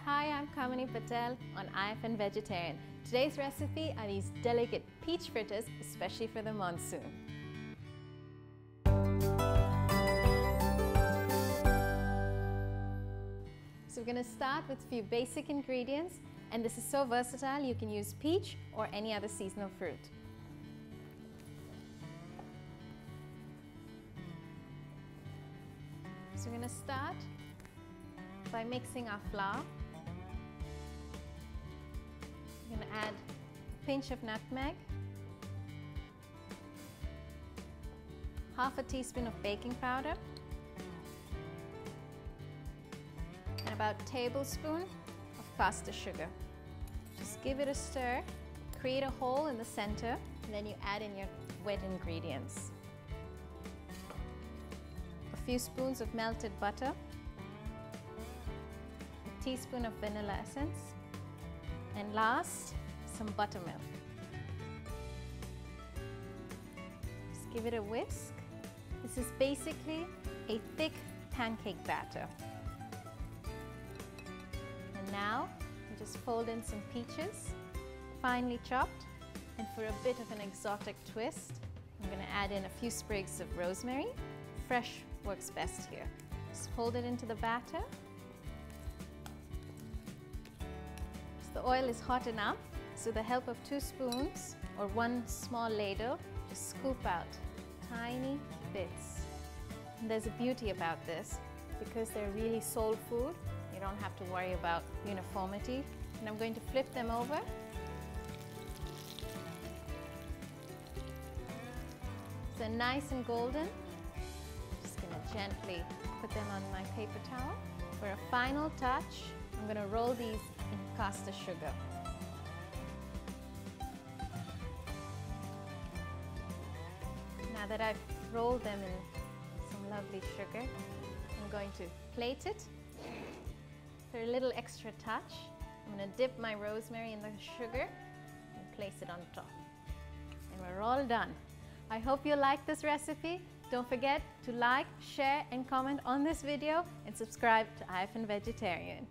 Hi, I'm Kamini Patel on IFN Vegetarian. Today's recipe are these delicate peach fritters, especially for the monsoon. So we're going to start with a few basic ingredients, and this is so versatile you can use peach or any other seasonal fruit. So we're going to start by mixing our flour. We're going to add a pinch of nutmeg, half a teaspoon of baking powder, and about a tablespoon of castor sugar. Just give it a stir, create a hole in the center, and then you add in your wet ingredients. A few spoons of melted butter, a teaspoon of vanilla essence, and last, some buttermilk. Just give it a whisk. This is basically a thick pancake batter. And now, you just fold in some peaches, finely chopped, and for a bit of an exotic twist, I'm going to add in a few sprigs of rosemary. Fresh works best here. Just fold it into the batter. The oil is hot enough, so with the help of 2 spoons or 1 small ladle, just scoop out tiny bits. And there's a beauty about this, because they're really soul food, you don't have to worry about uniformity. And I'm going to flip them over. So they're nice and golden. Just going to gently put them on my paper towel. For a final touch, I'm going to roll these in castor sugar. Now that I've rolled them in some lovely sugar, I'm going to plate it. For a little extra touch, I'm going to dip my rosemary in the sugar and place it on top. And we're all done. I hope you like this recipe. Don't forget to like, share and comment on this video and subscribe to IFN Vegetarian.